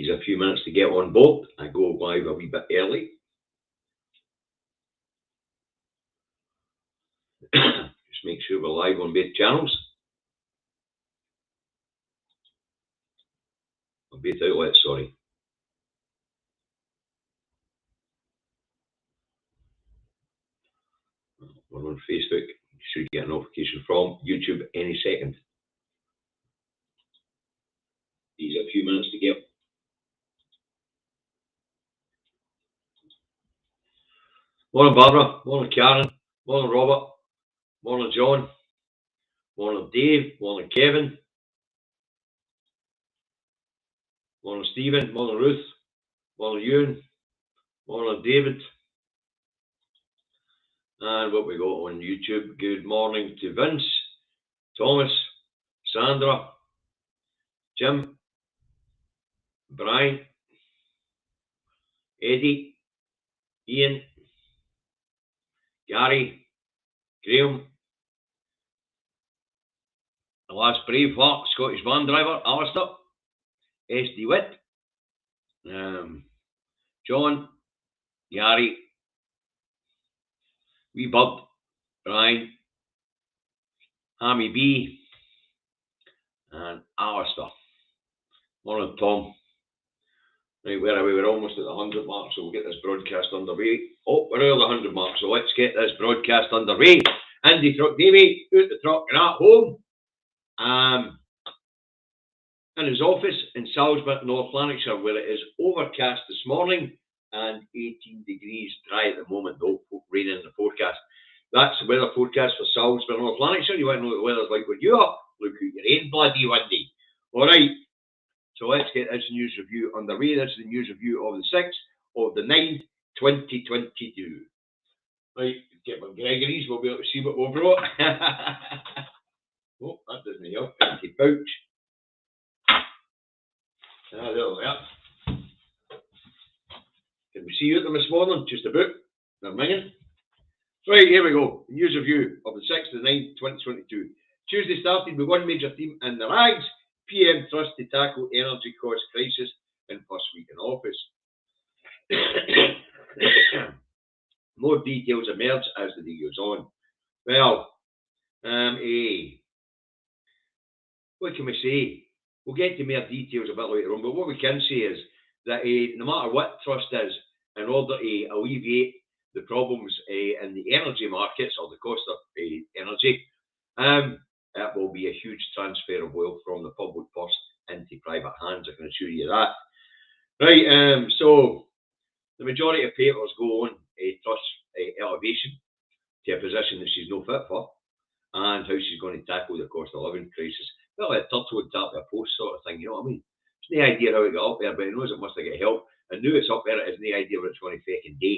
He's a few minutes to get on board. I go live a wee bit early. Just make sure we're live on both channels. On both outlets, sorry. We're on Facebook. You should get a notification from YouTube any second. He's a few minutes to get. Morning Barbara, morning Karen, morning Robert, morning John, morning Dave, morning Kevin, morning Stephen, morning Ruth, morning Ewan, morning David. And what we got on YouTube, good morning to Vince, Thomas, Sandra, Jim, Brian, Eddie, Ian, Gary, Graham, the last brave heart, Scottish van driver, Alistair, SD Witt, John, Gary, Wee Bird, Brian, Hammy B, and Alistair. Morning Tom. Right, where are we? We're almost at the 100 mark, so we'll get this broadcast underway. Oh, we're over the 100 mark, so let's get this broadcast underway. Andy Truck Davey, out the truck and at home. In his office in Salisbury, North Lanarkshire, where it is overcast this morning and 18 degrees dry at the moment, though, rain in the forecast. That's the weather forecast for Salisbury, North Lanarkshire. You want to know what the weather's like where you are? Look out your ain't bloody windy. All right. So let's get this news review underway. This is the news review of the 6th of the 9th, 2022. Right, get my Gregory's, we'll be able to see what we've brought. Oh, that doesn't help. Empty pouch. Ah, there we are. Can we see you at them this morning? Just about. They're minging. Right, here we go. News review of the 6th of the 9th, 2022. Tuesday started with one major theme in the rags. PM thrust to tackle energy cost crisis in first week in office. More details emerge as the day goes on. Well, what can we say? We'll get to more details a bit later on, but what we can say is that no matter what thrust is, in order to alleviate the problems in the energy markets or the cost of energy, that will be a huge transfer of wealth from the public purse into private hands, I can assure you that. Right, so the majority of papers go on Truss elevation to a position that she's no fit for and how she's going to tackle the cost of living crisis. Well, a turtle would tap a post sort of thing, you know what I mean? It's no idea how it got up there, but it knows it must have got help. And now it's up there, it has no idea what it's going to fucking do.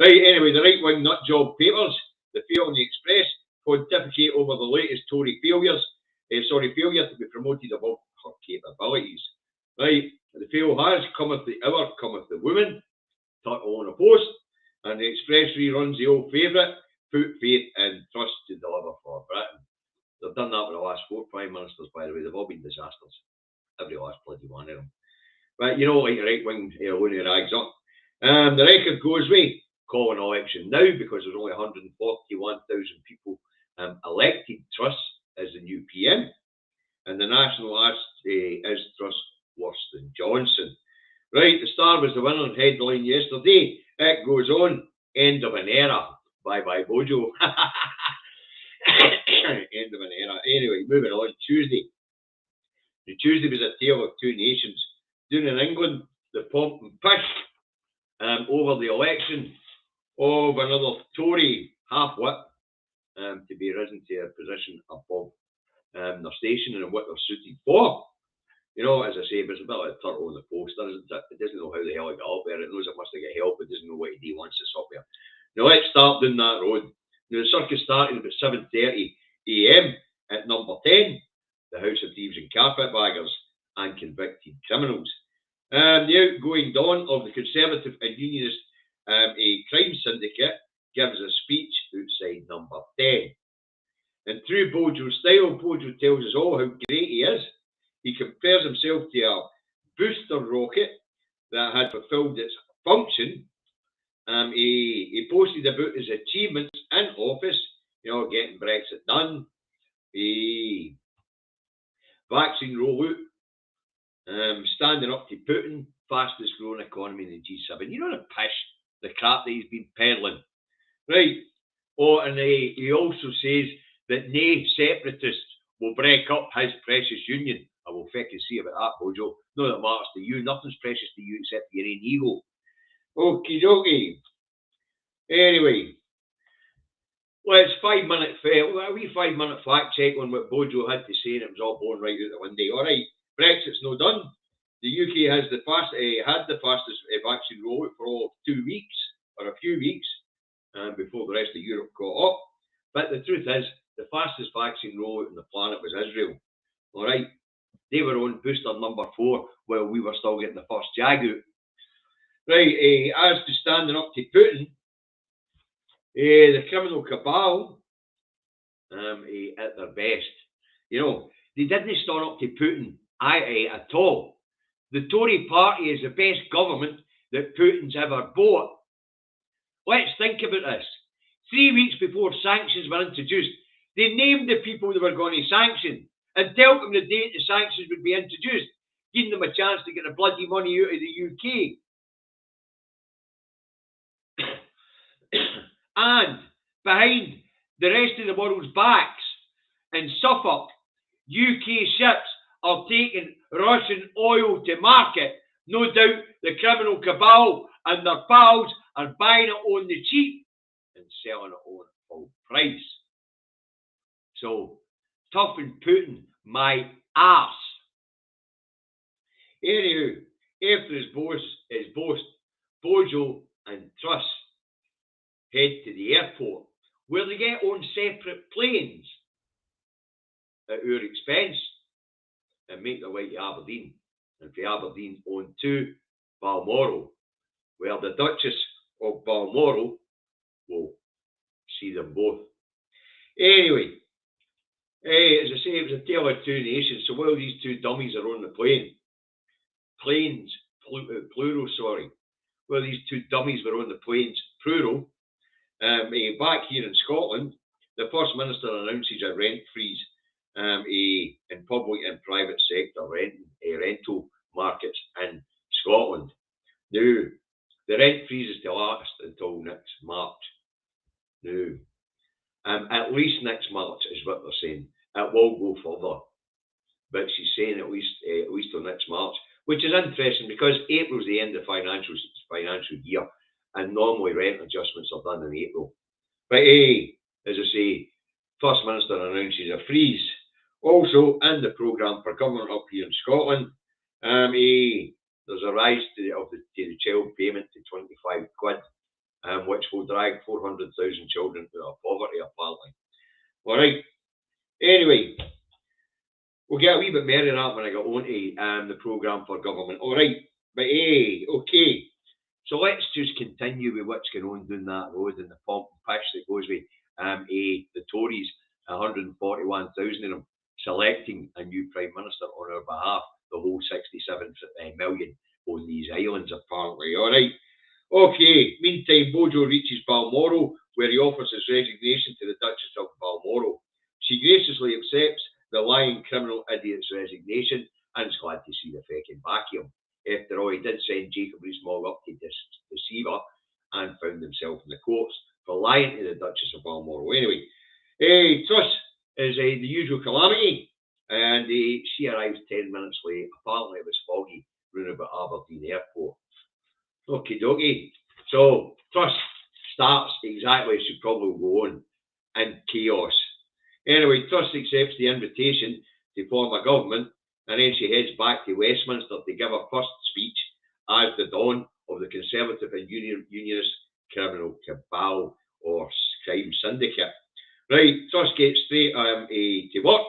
Right, anyway, the right-wing nutjob papers, the Fail and the Express, pontificate over the latest Tory failure to be promoted above her capabilities. Right, the fail has cometh the hour, cometh the woman, turtle on a post, and the Express reruns the old favourite, put faith in Truss to deliver for Britain. They've done that with the last 4 Prime Ministers, by the way. They've all been disasters. Every last bloody one of them. But you know, like the right-wing loony rags up. The record goes with call an election now because there's only 141,000 people elected Truss as the new PM. And the national ask is Truss worse than Johnson. Right, the Star was the winner headline yesterday. It goes on, end of an era. Bye-bye, Bojo. End of an era. Anyway, moving on, Tuesday. The Tuesday was a tale of two nations. Down in England, the pomp and push over the election of another Tory half-wit to be risen to a position above their station and what they're suited for. You know, as I say, it's a bit like a turtle on the post, isn't it? It doesn't know how the hell it got up there. It knows it must have got help. It doesn't know what to do once it's up there. Now, let's start down that road. Now, the circus started about 7:30 AM at number 10, the House of Thieves and Carpetbaggers and Convicted Criminals. The outgoing Don of the Conservative and Unionist crime syndicate gives a speech outside number 10. In true Bojo style, Bojo tells us all how great he is. He compares himself to a booster rocket that had fulfilled its function. He posted about his achievements in office, getting Brexit done, the vaccine rollout, standing up to Putin, fastest growing economy in the G7. You know the pish, the crap that he's been peddling. Right. Oh, and he also says that no separatists will break up his precious union. I will fucking see about that, Bojo. No, that matters to you. Nothing's precious to you except your own ego. Okie dokie. Anyway, let's a wee 5-minute fact check on what Bojo had to say, and it was all blown right out the window. All right, Brexit's no done. The UK has had the fastest vaccine rollout for all 2 weeks, or a few weeks, before the rest of Europe caught up. But the truth is, the fastest vaccine rollout on the planet was Israel. All right, they were on booster number 4 while we were still getting the first jag out. Right, as to standing up to Putin, the criminal cabal, at their best. They didn't stand up to Putin at all. The Tory party is the best government that Putin's ever bought. Let's think about this. 3 weeks before sanctions were introduced, they named the people they were going to sanction and told them the date the sanctions would be introduced, giving them a chance to get the bloody money out of the UK. And behind the rest of the world's backs, in Suffolk, UK ships are taking Russian oil to market. No doubt the criminal cabal and their pals are buying it on the cheap and selling it on full price. So, toughen Putin my arse. Anywho, after his boast, Bojo and Truss head to the airport, where they get on separate planes at our expense and make their way to Aberdeen. And from Aberdeen on to Balmoral, where the Duchess of Balmoral will see them both. Anyway, as I say, it was a tale of two nations. So while these two dummies are on the plural, while these two dummies were on the planes, plural, back here in Scotland, the First Minister announces a rent freeze in public and private sector rental markets in Scotland. Now, the rent freeze is to last until next March. Now, at least next March is what they're saying. It will go further, but she's saying at least till next March, which is interesting because April's the end of financial year, and normally rent adjustments are done in April. But as I say, First Minister announces a freeze. Also, in the programme for government up here in Scotland, there's a rise to the child payment to 25 quid, which will drag 400,000 children out of poverty, apparently. All right. Anyway, we'll get a wee bit more of that when I get on to the programme for government. All right. But okay. So let's just continue with what's going on down that road and the pomp and pish that goes with the Tories, 141,000 of them, selecting a new Prime Minister on our behalf, the whole 67 million on these islands, apparently. All right. Okay. Meantime, Bojo reaches Balmoral, where he offers his resignation to the Duchess of Balmoral. She graciously accepts the lying criminal idiot's resignation and is glad to see the fecking back of him. After all, he did send Jacob Rees-Mogg up to deceive her and found himself in the courts for lying to the Duchess of Balmoral. Anyway, Truss is the usual calamity, and she arrives 10 minutes late. Apparently it was foggy round about Aberdeen Airport. Okie dokie. So Truss starts exactly as she probably will go on, in chaos. Anyway, Truss accepts the invitation to form a government, and then she heads back to Westminster to give her first speech as the dawn of the Conservative and Unionist criminal cabal or crime syndicate. Right, Truss gets straight to work,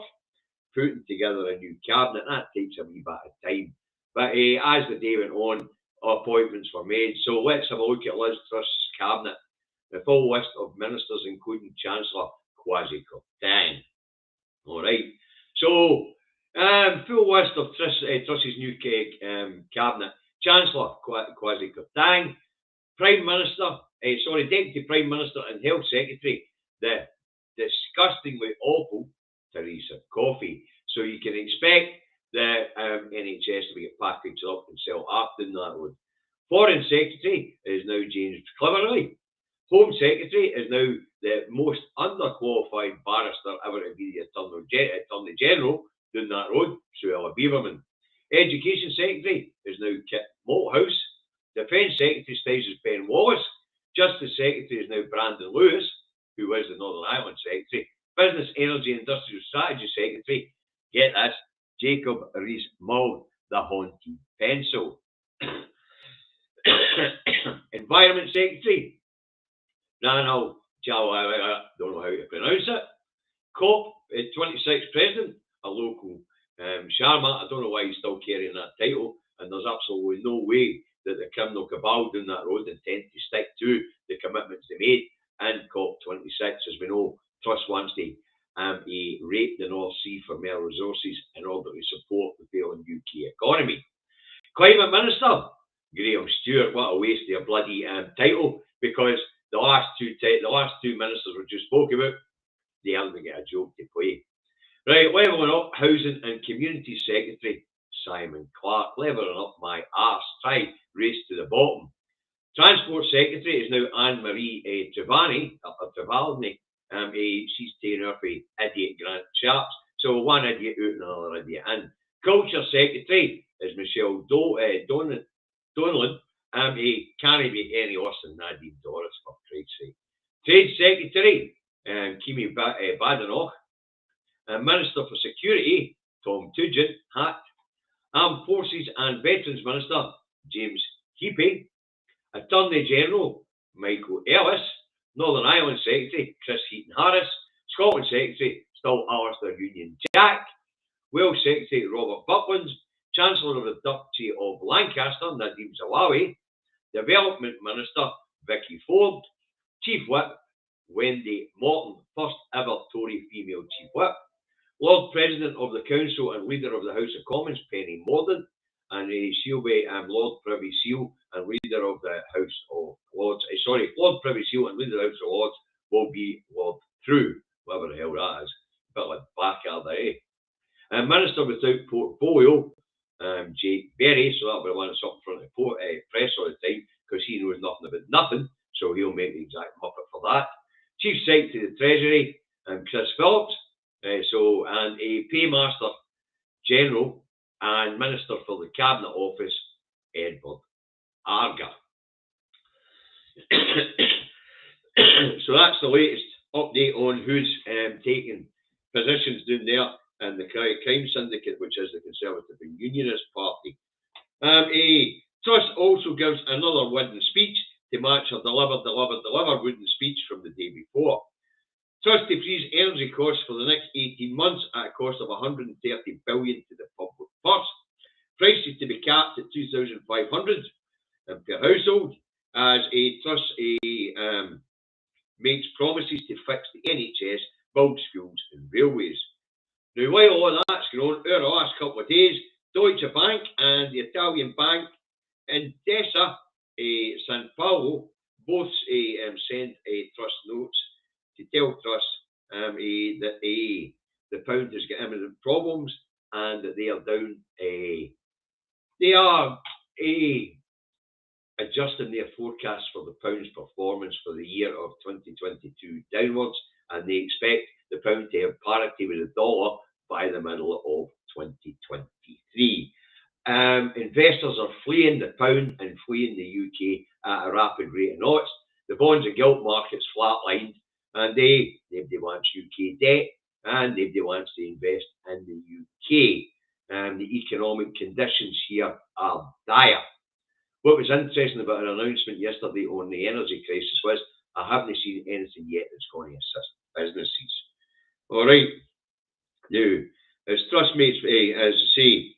putting together a new cabinet. That takes a wee bit of time. But as the day went on, appointments were made. So let's have a look at Liz Truss's cabinet. The full list of ministers, including Chancellor Kwasi Kwarteng. All right. So, full Full list of Truss's new cabinet. Chancellor Kwasi Kwarteng, Prime Minister, Deputy Prime Minister and Health Secretary, the disgustingly awful Theresa Coffey. So you can expect the NHS to get packaged up and sell up in that road. Foreign Secretary is now James Cleverly. Home Secretary is now the most underqualified barrister ever to be the Attorney General down that road, Suella Beaverman. Education Secretary is now Kit Malthouse. Defence Secretary stays as Ben Wallace. Justice Secretary is now Brandon Lewis, who was the Northern Ireland Secretary. Business, Energy, Industrial Strategy Secretary, get this, Jacob Rees-Mogg, the haunted pencil. Environment Secretary, Ranal Jalala, don't know how to pronounce it. COP26 President, a local Sharma. I don't know why he's still carrying that title, and there's absolutely no way that the criminal cabal down that road intend to stick to the commitments they made in COP26. As we know, Truss wants to rape the North Sea for more resources in order to support the failing UK economy. Climate Minister, Graham Stewart. What a waste of a bloody title, because the last two ministers we just spoke about, they haven't got a joke to play. Right, levelling up, Housing and Community Secretary, Simon Clarke. Levelling up my arse. Try race to the bottom. Transport Secretary is now Anne-Marie Trevani. She's taken her for idiot Grant Sharps. So one idiot out and another idiot in. Culture Secretary is Michelle Donlan. Can't be any worse than Nadine Dorris, for Christ's sake. Trade Secretary, Kimi Badenoch. Minister for Security, Tom Tugent, hat. Armed Forces and Veterans Minister, James Heapy. Attorney General, Michael Ellis. Northern Ireland Secretary, Chris Heaton-Harris. Scotland Secretary, still Alistair Union-Jack. Wales Secretary, Robert Bucklands. Chancellor of the Duchy of Lancaster, Nadeem Zawawi. Development Minister, Vicky Ford. Chief Whip, Wendy Morton, first ever Tory female Chief Whip. Lord President of the Council and Leader of the House of Commons, Penny Mordaunt, and she'll be Lord Privy Seal and Leader of the House of Lords. Lord Privy Seal and Leader of the House of Lords will be Lord True, whatever the hell that is. A bit like Blackadder, eh? Minister without portfolio, Jake Berry, so that'll be the one that's up in front of the press all the time, because he knows nothing about nothing, so he'll make the exact muppet for that. Chief Secretary of the Treasury, Chris Phillips, and a Paymaster General and Minister for the Cabinet Office, Edward Arga. So that's the latest update on who's taking positions down there in the crime syndicate, which is the Conservative and Unionist Party. Truss also gives another wooden speech to match her delivered wooden speech from the day before. Truss to freeze energy costs for the next 18 months at a cost of $130 billion to the public purse. Prices to be capped at $2,500 per household, as Truss makes promises to fix the NHS, build schools and railways. Now, while all that's going on, over the last couple of days, Deutsche Bank and the Italian bank Intesa Sanpaolo both sent Truss notes to tell Truss that the pound has got imminent problems and that they are down. They are adjusting their forecast for the pound's performance for the year of 2022 downwards, and they expect the pound to have parity with the dollar by the middle of 2023. Investors are fleeing the pound and fleeing the UK at a rapid rate of knots. The bonds and gilt markets flatlined, and nobody wants UK debt, and nobody wants to invest in the UK. The economic conditions here are dire. What was interesting about an announcement yesterday on the energy crisis was I haven't seen anything yet that's going to assist businesses. All right. Now, as Truss mates, as I say,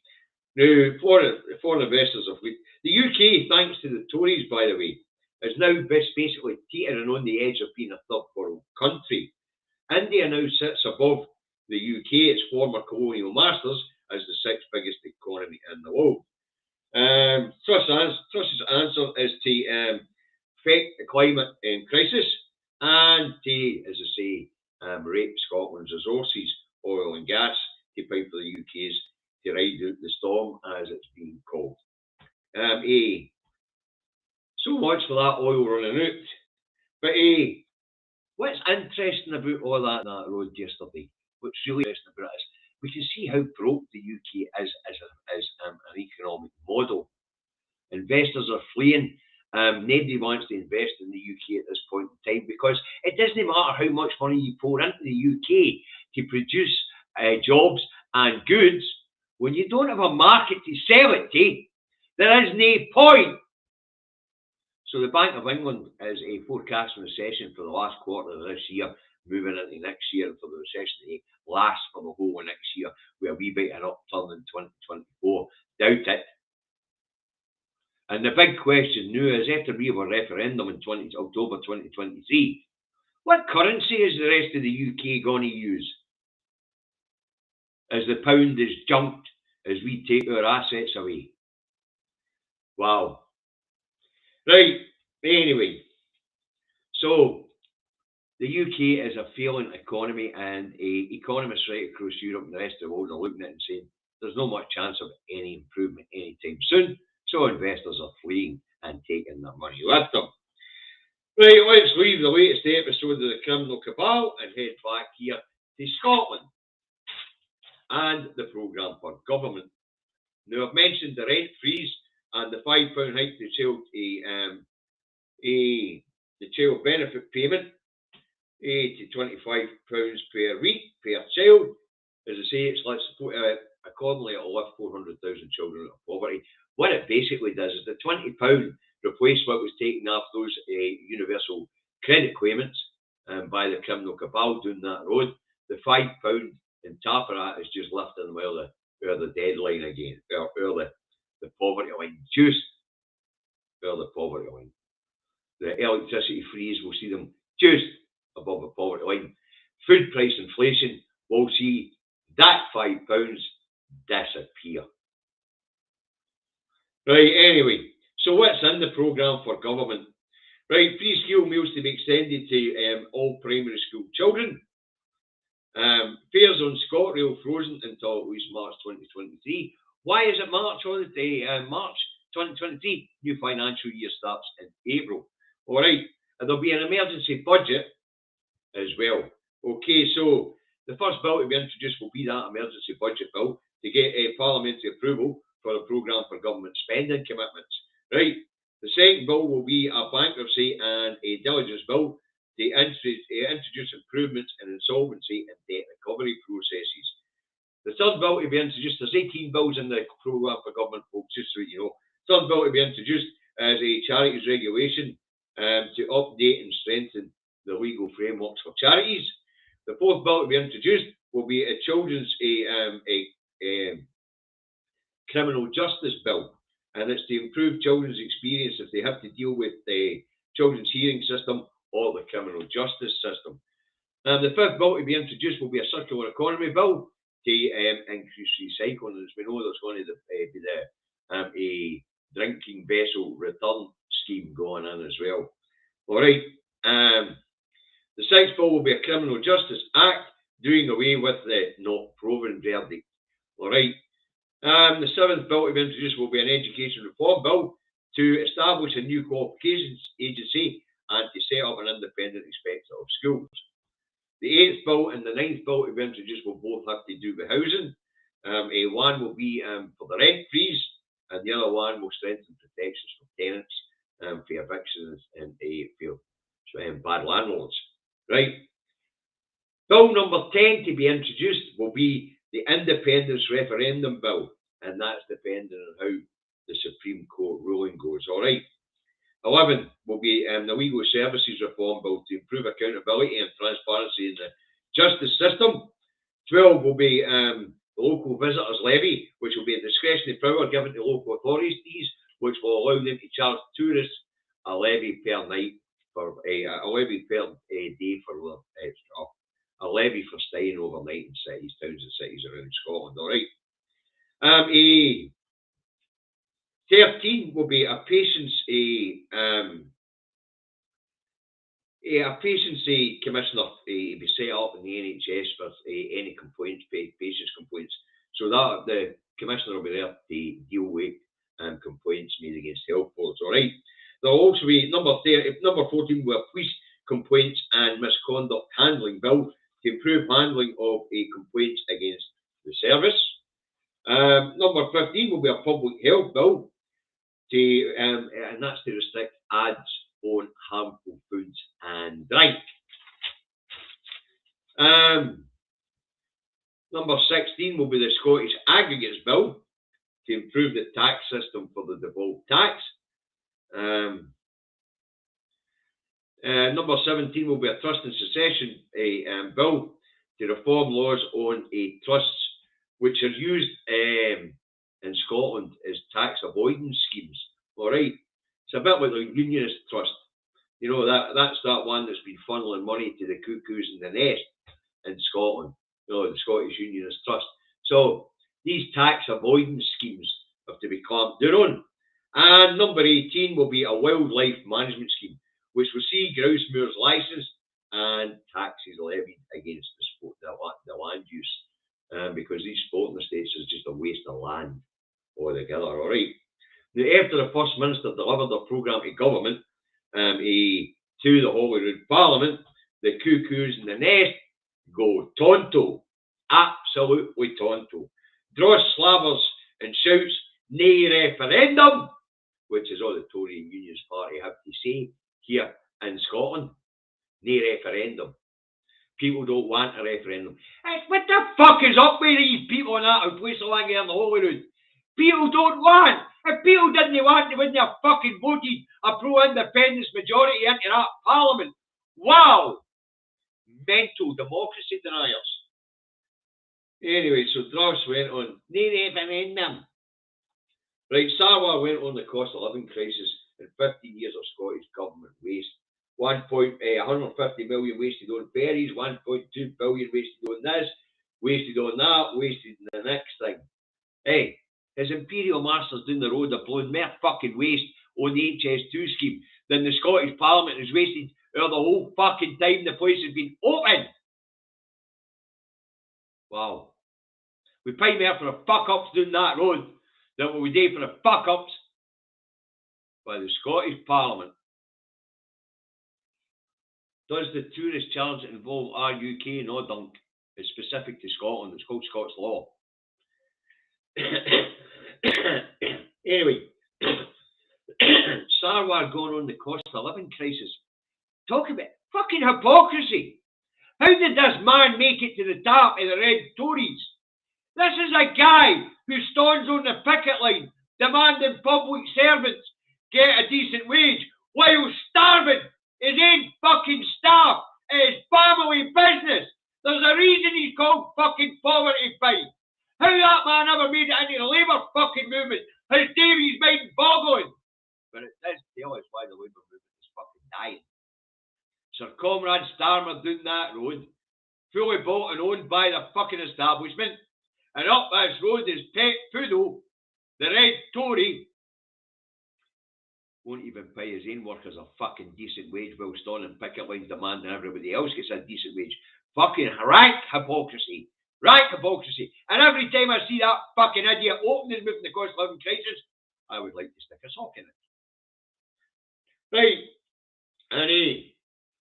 now foreign investors have fleed. The UK, thanks to the Tories, by the way, is now basically teetering on the edge of being a third world country. India now sits above the UK, its former colonial masters, as the sixth biggest economy in the world. Truss's answer is to fake the climate crisis and to, as I say, rape Scotland's resources, oil and gas, to pay for the UK's to ride out the storm, as it's being called. So much for that oil running out. But what's interesting about all that on that road yesterday, what's really interesting about it is we can see how broke the UK is as an economic model. Investors are fleeing. Nobody wants to invest in the UK at this point in time because it doesn't matter how much money you pour into the UK to produce jobs and goods. When you don't have a market to sell it to, there is no point. So the Bank of England is forecasting a recession for the last quarter of this year, moving into next year for the recession to last for the whole of next year, with a wee bit of an upturn in 2024. Doubt it. And the big question now is, after we have a referendum in October 2023, what currency is the rest of the UK going to use? As the pound is junked, as we take our assets away. Wow. Right, anyway. So, the UK is a failing economy, and economists right across Europe and the rest of the world are looking at it and saying there's not much chance of any improvement anytime soon. So investors are fleeing and taking their money with them. Right, let's leave the latest episode of the Criminal Cabal and head back here to Scotland and the programme for government. Now, I've mentioned the rent freeze and the £5 hike to the child benefit payment to £25 per week per child. As I say, it's like accordingly it'll lift 400,000 children out of poverty. What it basically does is the £20 replace what was taken off those universal credit claimants by the Criminal Cabal down that road. The £5 in top of that is just lifting them out of the deadline again, or the poverty line, just out of the poverty line. The electricity freeze will see them just above the poverty line. Food price inflation will see that £5 disappear. Right, anyway, so what's in the programme for government? Right, free school meals to be extended to all primary school children. Fares on ScotRail frozen until at least March 2023. Why is it March holiday? March 2023, new financial year starts in April. All right, and there'll be an emergency budget as well. Okay, so the first bill to be introduced will be that emergency budget bill to get parliamentary approval for a programme for government spending commitments. Right, the second bill will be a bankruptcy and a diligence bill to introduce improvements in insolvency and debt recovery processes. The third bill to be introduced, there's 18 bills in the programme for government, folks, just so you know. Third bill to be introduced is a charities regulation to update and strengthen the legal frameworks for charities. The fourth bill to be introduced will be a children's criminal justice bill, and it's to improve children's experience if they have to deal with the children's hearing system or the criminal justice system. The fifth bill to be introduced will be a circular economy bill to increase recycling. As we know, there's going to be a drinking vessel return scheme going on as well. All right. The sixth bill will be a criminal justice act doing away with the not proven verdict. All right. The seventh bill to be introduced will be an education reform bill to establish a new qualifications agency and to set up an independent inspector of schools. The eighth bill and the ninth bill to be introduced will both have to do with housing. One will be for the rent freeze, and the other one will strengthen protections for tenants for evictions and for bad landlords. Right. Bill number 10 to be introduced will be the independence referendum bill, and that's depending on how the Supreme Court ruling goes. All right. 11 will be the legal services reform bill to improve accountability and transparency in the justice system. 12 will be the local visitors levy, which will be a discretionary power given to local authorities, which will allow them to charge tourists a levy per night for a levy per day for a levy for staying overnight in towns and cities around Scotland. All right. 13 will be a patient's commissioner to be set up in the NHS for any complaints, patients' complaints. So that the commissioner will be there to deal with complaints made against health boards. All right. There'll also be number 14 will be a police complaints and misconduct handling bill to improve handling of complaints against the service. Number 15 will be a public health bill to and that's to restrict ads on harmful foods and drink. Number 16 will be the Scottish Aggregates Bill to improve the tax system for the devolved tax. Number 17 will be a trust and succession bill to reform laws on trusts, which are used in Scotland as tax avoidance schemes. All right, it's a bit like the Unionist Trust. You know, that's that one that's been funneling money to the cuckoos in the nest in Scotland. You know, the Scottish Unionist Trust. So these tax avoidance schemes have to be clamped down on. And number 18 will be a wildlife management scheme, which will see grouse moors licensed and taxes levied against the land use, because these sporting estates is just a waste of land altogether. All right. Now, after the First Minister delivered the programme to government, to the Holyrood Parliament, the cuckoos in the nest go tonto, absolutely tonto. Draw slavers and shouts, "Nay referendum," which is all the Tory and Unionist Party have to say here in Scotland. Nay referendum. People don't want a referendum. What the fuck is up with these people in that place along here in the Holyrood? People don't want. If people didn't want, they wouldn't have fucking voted a pro-independence majority into that parliament. Wow! Mental democracy deniers. Anyway, so Dross went on, "Nay referendum." Right, Sarwar went on the cost of living crisis in 15 years of Scottish government waste. 150 million wasted on ferries, 1.2 billion wasted on this, wasted on that, wasted on the next thing. Hey, his Imperial Masters down the road are blowing more fucking waste on the HS2 scheme than the Scottish Parliament has wasted out of the whole fucking time the place has been open. Wow. We pay more for the fuck-ups down that road than what we do for the fuck-ups by the Scottish Parliament. Does the tourist challenge involve RUK? No, Dunk. It's specific to Scotland. It's called Scots law. Anyway, Sarwar going on the cost of living crisis. Talk about fucking hypocrisy. How did this man make it to the top of the Red Tories? This is a guy who stands on the picket line demanding public servants get a decent wage while starving his own fucking staff at his family business. There's a reason he's called fucking poverty fight. How that man ever made it into the Labour fucking movement has Davies mind boggling. But it does tell us why the Labour movement is fucking dying. Sir Comrade Starmer down that road, fully bought and owned by the fucking establishment, and up this road is Pet Poodle, the Red Tory, won't even pay his own workers a fucking decent wage while standing picket lines demanding everybody else gets a decent wage. Fucking rank hypocrisy. Rank hypocrisy. And every time I see that fucking idiot opening his mouth in the cost of living crisis, I would like to stick a sock in it. Right. And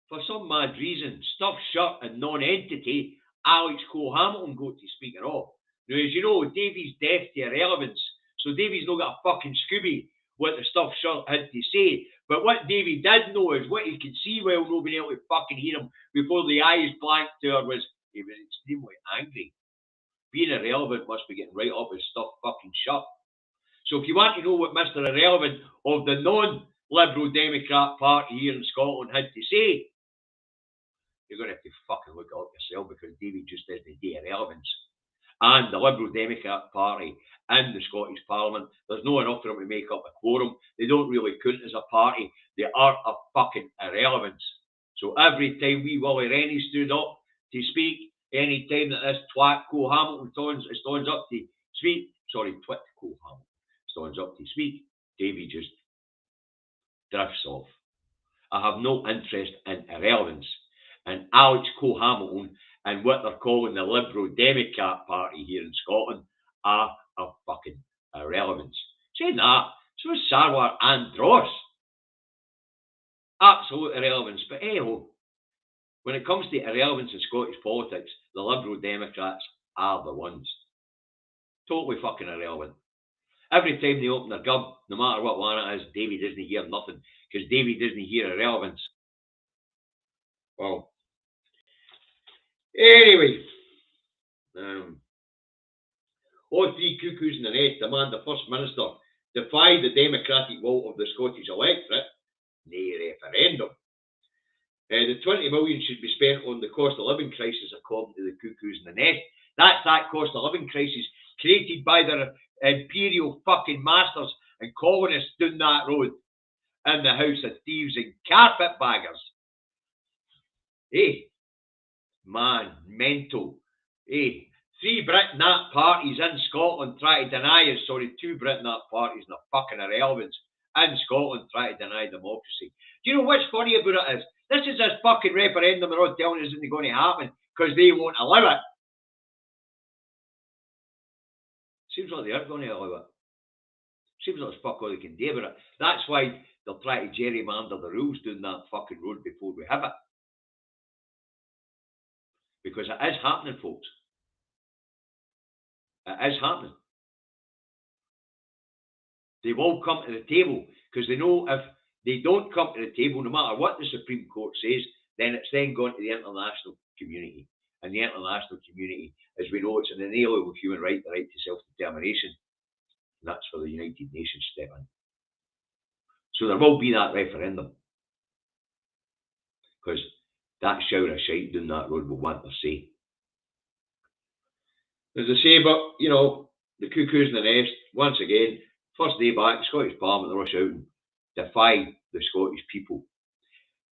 for some mad reason, stuffed shirt and non-entity, Alex Cole-Hamilton got to speaking of. Now, as you know, Davies deaf to irrelevance, so Davies not got a fucking Scooby what the stuffed shirt had to say. But what Davy did know is what he could see while nobody else would fucking hear him before the eyes blanked to her was he was extremely angry. Being irrelevant must be getting right up his stuffed fucking shirt. So if you want to know what Mr. Irrelevant of the non-Liberal Democrat Party here in Scotland had to say, you're going to have to fucking look it up yourself, because Davy just did the day irrelevance. And the Liberal Democrat Party in the Scottish Parliament, there's no enough for them to make up a quorum. They don't really count as a party. They are a fucking irrelevance. So every time wee Willie Rennie stood up to speak, any time that this twat Cole-Hamilton stands up to speak, twit Cole Hamilton stands up to speak. Davy just drifts off. I have no interest in irrelevance. And Alex Cole Hamilton and what they're calling the Liberal Democrat Party here in Scotland are a fucking irrelevance. Saying that, so is Sarwar and Dross. Absolute irrelevance. But hey-ho, when it comes to irrelevance in Scottish politics, the Liberal Democrats are the ones. Totally fucking irrelevant. Every time they open their gob, no matter what one it is, Davy doesn't hear nothing, because Davy doesn't hear irrelevance. Well, anyway, all three cuckoos in the nest demand the First Minister defy the democratic will of the Scottish electorate, nay referendum. The 20 million should be spent on the cost of living crisis, according to the cuckoos in the nest. That's that cost of living crisis created by their imperial fucking masters and colonists down that road in the house of thieves and carpetbaggers. Hey, man, mental. Hey, three Brit-Nat parties in Scotland try to deny us, two Brit-Nat parties and their fucking irrelevance in Scotland try to deny democracy. Do you know what's funny about it is? This is this fucking referendum they're all telling us isn't going to happen because they won't allow it. Seems like they are going to allow it. Seems like there's fuck all they can do about it. That's why they'll try to gerrymander the rules down that fucking road before we have it. Because it is happening, folks. It is happening. They will come to the table because they know if they don't come to the table, no matter what the Supreme Court says, then it's then gone to the international community. And the international community, as we know, it's an inalienable human right, the right to self-determination. And that's for the United Nations to step in. So there will be that referendum. Because that shower of shite down that road will want their say. As I say, but, you know, the cuckoos in the nest, once again, first day back, Scottish Parliament, they rush out and defy the Scottish people.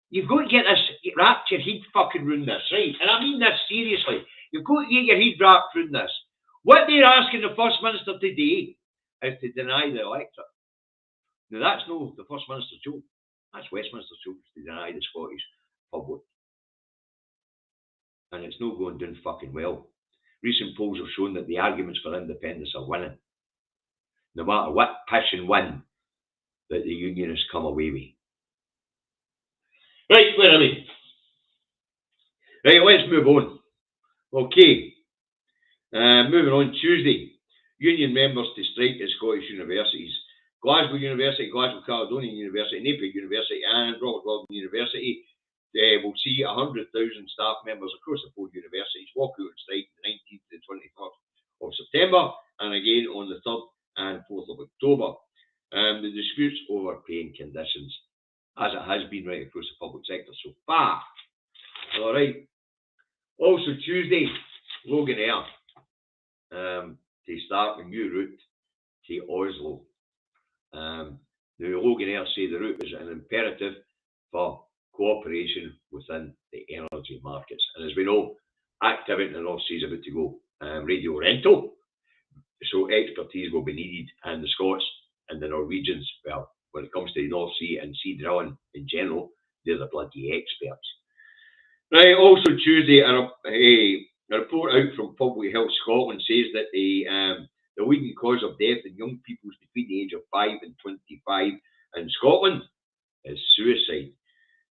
You've got to get this, wrapped your head fucking round this, right? And I mean this seriously. You've got to get your head wrapped round this. What they're asking the First Minister today is to deny the electorate. Now, that's no the First Minister's joke. That's Westminster's joke, to deny the Scottish public. And it's not going down fucking well. Recent polls have shown that the arguments for independence are winning. No matter what pish and win that the unionists come away with. Right, where are we? Right, let's move on. Okay. Moving on, Tuesday. Union members to strike at Scottish universities. Glasgow University, Glasgow Caledonian University, Napier University and Robert Wilson University will see 100,000 staff members across the four universities walk out on strike the 19th to the 21st of September and again on the 3rd and 4th of October. The disputes over pay and conditions, as it has been right across the public sector so far. All right. Also Tuesday, Loganair to start a new route to Oslo. Now Loganair say the route is an imperative for cooperation within the energy markets. And as we know, activity in the North Sea is about to go radio rental. So expertise will be needed, and the Scots and the Norwegians, well, when it comes to the North Sea and sea drilling in general, they're the bloody experts. Right, also Tuesday, a report out from Public Health Scotland says that the leading cause of death in young people between the age of 5 and 25 in Scotland is suicide.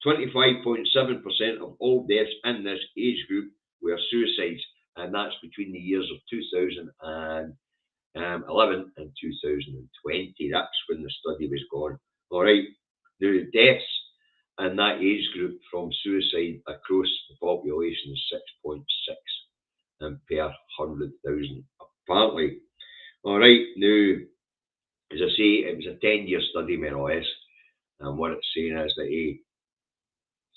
25.7% of all deaths in this age group were suicides, and that's between the years of 2011 and 2020. That's when the study was gone. All right, the deaths in that age group from suicide across the population is 6.6 per 100,000, apparently. All right, now, as I say, it was a 10-year study, more or less, and what it's saying is that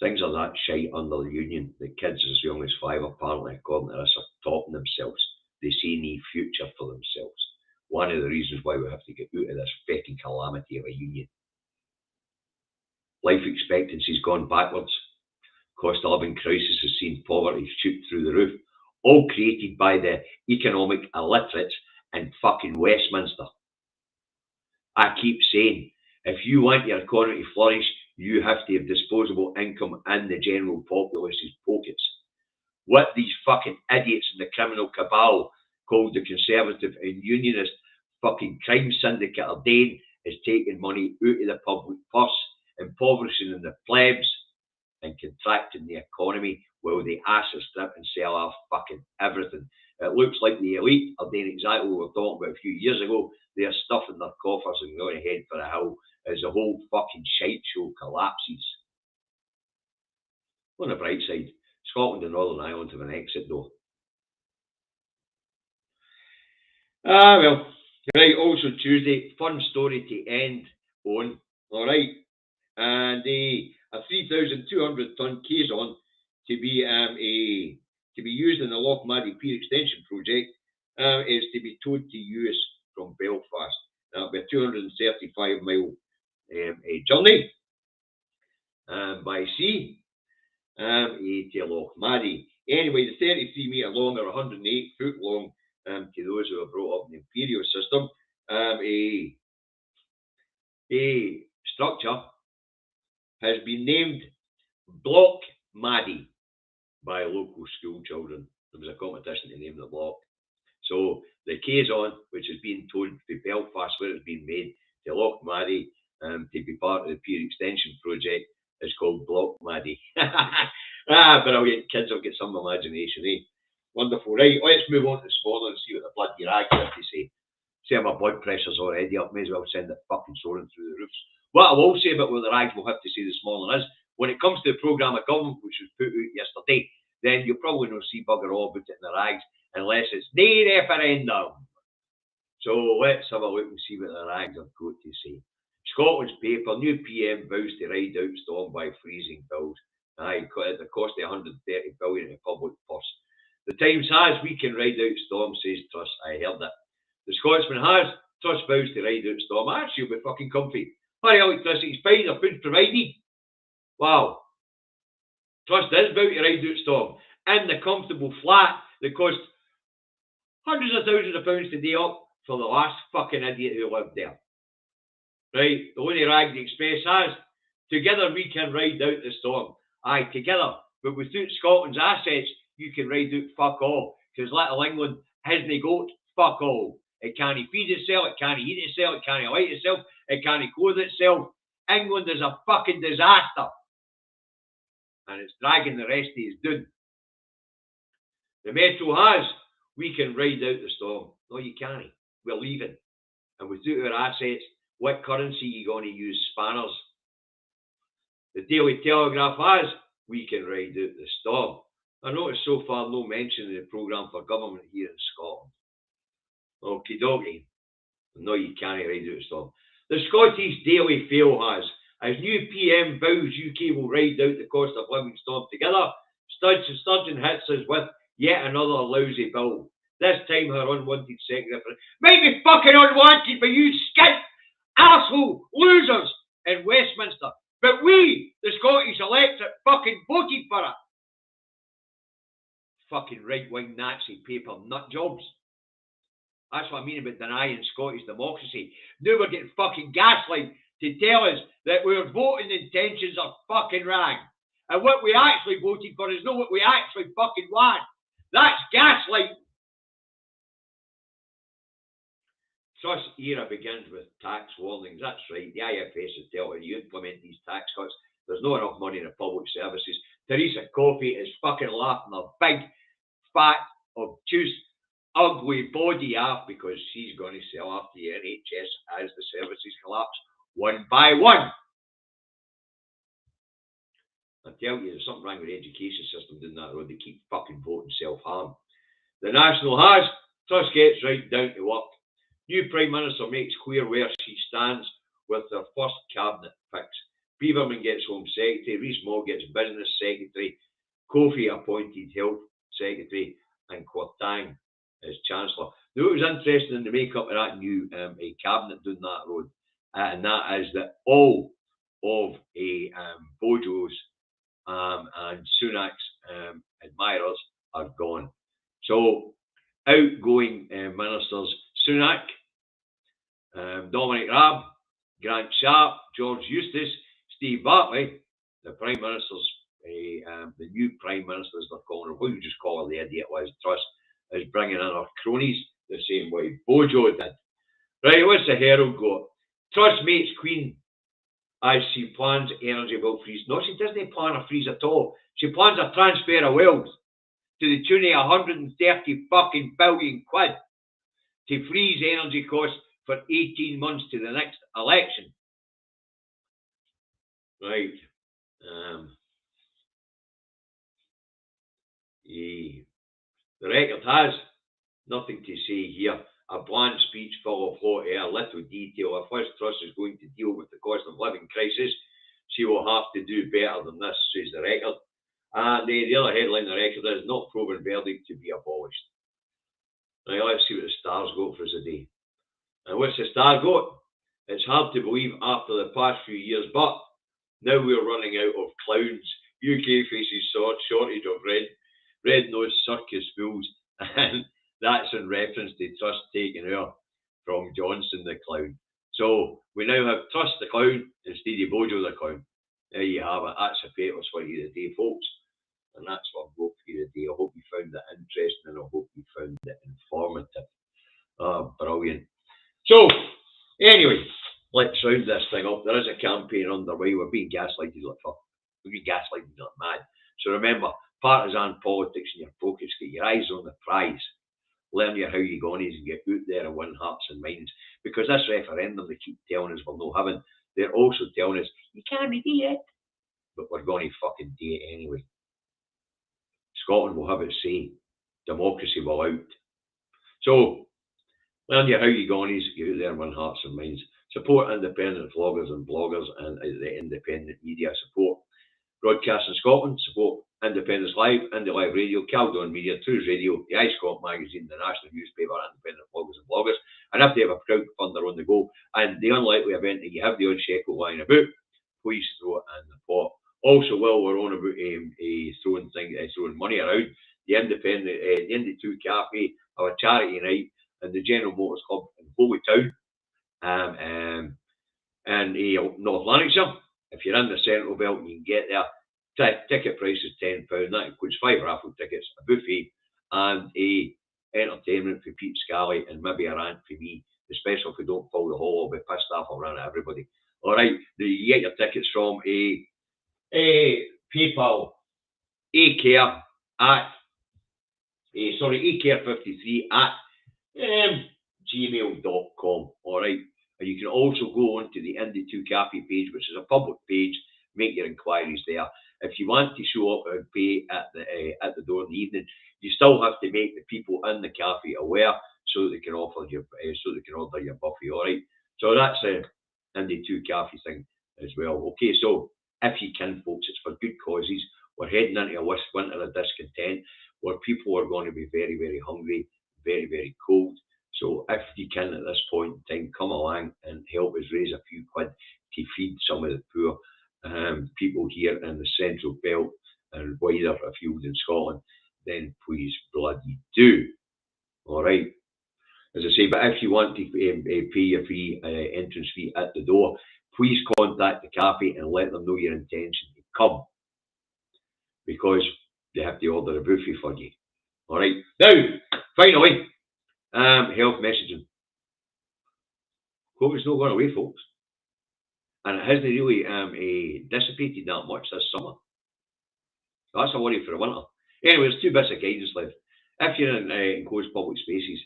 things are that shite under the union that kids as young as 5, apparently, according to this, are topping themselves. They see no future for themselves. One of the reasons why we have to get out of this fucking calamity of a union. Life expectancy's gone backwards. Cost of living crisis has seen poverty shoot through the roof. All created by the economic illiterates and fucking Westminster. I keep saying, if you want your economy to flourish, you have to have disposable income in the general populace's pockets. What these fucking idiots in the criminal cabal called the Conservative and Unionist fucking crime syndicate are doing is taking money out of the public purse, impoverishing the plebs, and contracting the economy while the asses strip and sell off fucking everything. It looks like the elite are doing exactly what we were talking about a few years ago. They're stuffing their coffers and going ahead for a hill as the whole fucking shite show collapses. On the bright side, Scotland and Northern Ireland have an exit though. Well, right, also Tuesday, fun story to end on, alright, and a 3,200 ton caisson to be used in the Lochmaddy Pier extension project is to be towed to US from Belfast. That'll be a 235 mile journey by sea to Lochmaddy. Anyway, the 33 metre long or 108 foot long, to those who are brought up in the imperial system, a structure has been named Block Maddie by local school children. There was a competition to name the block. So the caisson, which is being towed to Belfast, where it's been made, to Lochmaddy to be part of the Pier Extension project, is called Block Maddie. But kids will get some imagination, eh? Wonderful. Right, let's move on to this morning and see what the bloody rags have to say. See, my blood pressure's already up, may as well send it fucking soaring through the roofs. What I will say about what the rags will have to say this morning is, when it comes to the programme of government which was put out yesterday, then you'll probably not see bugger all about it in the rags, unless it's no referendum. So let's have a look and see what the rags have got to say. Scotland's paper, new PM vows to ride out storm by freezing bills. Aye, at the cost of 130 billion in public purse. The Times has, we can ride out storm, says Truss. I heard it. The Scotsman has, Truss vows to ride out storm. Actually, you'll be fucking comfy. Hurry, electricity's fine, their food provided. Wow. Truss does vow to ride out storm in the comfortable flat that cost hundreds of thousands of pounds to day up for the last fucking idiot who lived there. Right, the only rag the Express has, together we can ride out the storm. Aye, together, but without Scotland's assets, you can ride out fuck all, because little England hasn't got fuck all. It can't feed itself, it can't eat itself, it can't light itself, it can't clothe itself. England is a fucking disaster. And it's dragging the rest of his down. The Metro has, we can ride out the storm. No, you can't. We're leaving. And without our assets, what currency are you going to use? Spanners. The Daily Telegraph has, we can ride out the storm. I notice so far no mention in the programme for government here in Scotland. Okie dokie. No, you can't ride out the storm. The Scottish Daily Fail has, as new PM vows UK will ride out the cost of living storm together, Sturgeon hits us with yet another lousy bill. This time her unwanted secretary might be fucking unwanted by you skint, arsehole, losers in Westminster. But we, the Scottish electorate, fucking voted for it. Fucking right-wing Nazi paper nut jobs. That's what I mean about denying Scottish democracy. Now we're getting fucking gaslight to tell us that our voting intentions are fucking wrong. And what we actually voted for is not what we actually fucking want. That's gaslight. Truss era begins with tax warnings. That's right. The IFS is telling you implement these tax cuts. There's not enough money in the public services. Theresa Coffey is fucking laughing her big, fat, obtuse, ugly body off because she's going to sell off the NHS as the services collapse one by one. I tell you, there's something wrong with the education system down that road. They keep fucking voting self-harm. The National has, Truss gets right down to work. New Prime Minister makes clear where she stands with their first cabinet fix. Beaverman gets Home Secretary, Rees-Mogg gets Business Secretary, Coffey appointed Health Secretary, and Kwarteng as Chancellor. Now, it was interesting in the makeup of that new cabinet down that road, and that is that all of Bojo's and Sunak's admirers are gone. So, outgoing ministers Sunak, Dominic Raab, Grant Sharp, George Eustace, Steve Barclay, the Prime Minister's, the new Prime Minister, as they're calling her, what you just call her, the idiot Liz Truss, is bringing in her cronies the same way Bojo did. Right, what's the Herald got? Truss meets Queen as she plans energy bill freeze. No, she doesn't plan a freeze at all. She plans a transfer of wealth to the tune of 130 fucking billion quid to freeze energy costs for 18 months to the next election. Right. The record has nothing to say here. A bland speech full of hot air, little detail. If Liz Truss is going to deal with the cost of living crisis, she will have to do better than this, says the record. And the other headline of the record is not proven verdict to be abolished. Now let's see what the Star's got for us today. And what's the Star got? It's hard to believe after the past few years, but now we're running out of clowns. UK faces shortage of red-nosed circus fools, and that's in reference to Truss taking her from Johnson the clown. So we now have Truss the clown instead of Bojo the clown. There you have it. That's a papers for you today, folks. And that's what I've got for you today. I hope you found it interesting and I hope you found it informative. Brilliant. So, anyway, let's round this thing up. There is a campaign underway. We're being gaslighted like mad. So remember, partisan politics in your focus. Get your eyes on the prize. Learn your how you gonies and get out there and win hearts and minds. Because this referendum they keep telling us we're not having, they're also telling us you can't do it. But we're going to fucking do it anyway. Scotland will have its say. Democracy will out. So, learn your how you gonies, get out there and win hearts and minds. Support independent vloggers and bloggers and the independent media. Support Broadcasting Scotland. Support Independence Live, Indie Live Radio, Caledon Media, Truth Radio, the iScot magazine, the national newspaper, independent vloggers and bloggers. And if they have a crowdfunder on the go, and the unlikely event that you have the odd shekel lying about, please throw it in the pot. Also, while we're on about throwing money around, the Indie 2 Cafe have a charity night in the General Motors Club in Holy Town, in North Lanarkshire. If you're in the Central Belt, you can get there. Ticket price is £10. That includes 5 raffle tickets, a buffet, and a entertainment for Pete Scally and maybe a rant for me. Especially if we don't follow the hall, I'll be pissed off around everybody. All right, you get your tickets from PayPal, acare at acare53 at gmail.com. All right, and you can also go on to the Indie 2 Cafe page, which is a public page. Make your inquiries there. If you want to show up and pay at the door in the evening, you still have to make the people in the cafe aware so that they can order your buffet. All right. So that's the Indie 2 Cafe thing as well. Okay. So if you can, folks, it's for good causes. We're heading into a winter of discontent where people are going to be very, very hungry, very, very cold. So if you can at this point in time, come along and help us raise a few quid to feed some of the poor people here in the Central Belt and wider afield in Scotland, then please bloody do. All right. As I say, but if you want to pay your free entrance fee at the door, please contact the cafe and let them know your intention to come, because they have to order a buffet for you. All right. Now, finally, health messaging. COVID's not going away, folks. And it hasn't really dissipated that much this summer. That's a worry for the winter. Anyway, there's 2 bits of guidance left. If you're in enclosed public spaces,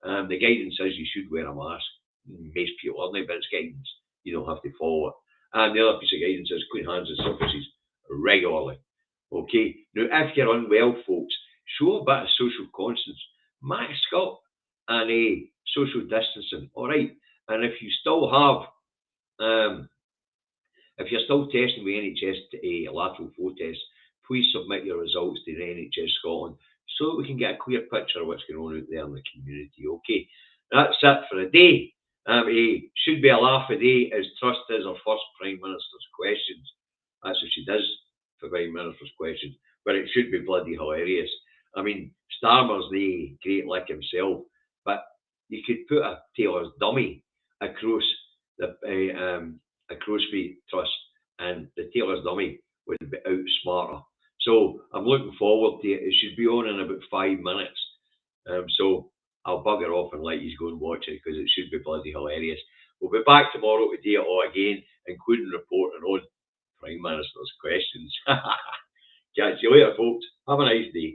the guidance is you should wear a mask. Most people aren't, but it's guidance. You don't have to follow it. And the other piece of guidance is clean hands and surfaces regularly. Okay. Now, if you're unwell, folks, show a bit of social conscience. Mask up and social distancing. All right. And if you still have if you're still testing with NHS lateral flow tests, please submit your results to the NHS Scotland so that we can get a clear picture of what's going on out there in the community. Okay, that's it for the day. Should be a laugh a day as Truss is our first Prime Minister's questions. That's what she does for Prime Minister's questions, but it should be bloody hilarious. I mean, Starmer's the great lick himself, but you could put a tailor's dummy across a crow's feet truss, and the tailor's dummy would be outsmarter. So I'm looking forward to it. It should be on in about 5 minutes. So I'll bugger off and let you go and watch it because it should be bloody hilarious. We'll be back tomorrow to do it all again, including reporting on Prime Minister's questions. Catch you later, folks. Have a nice day.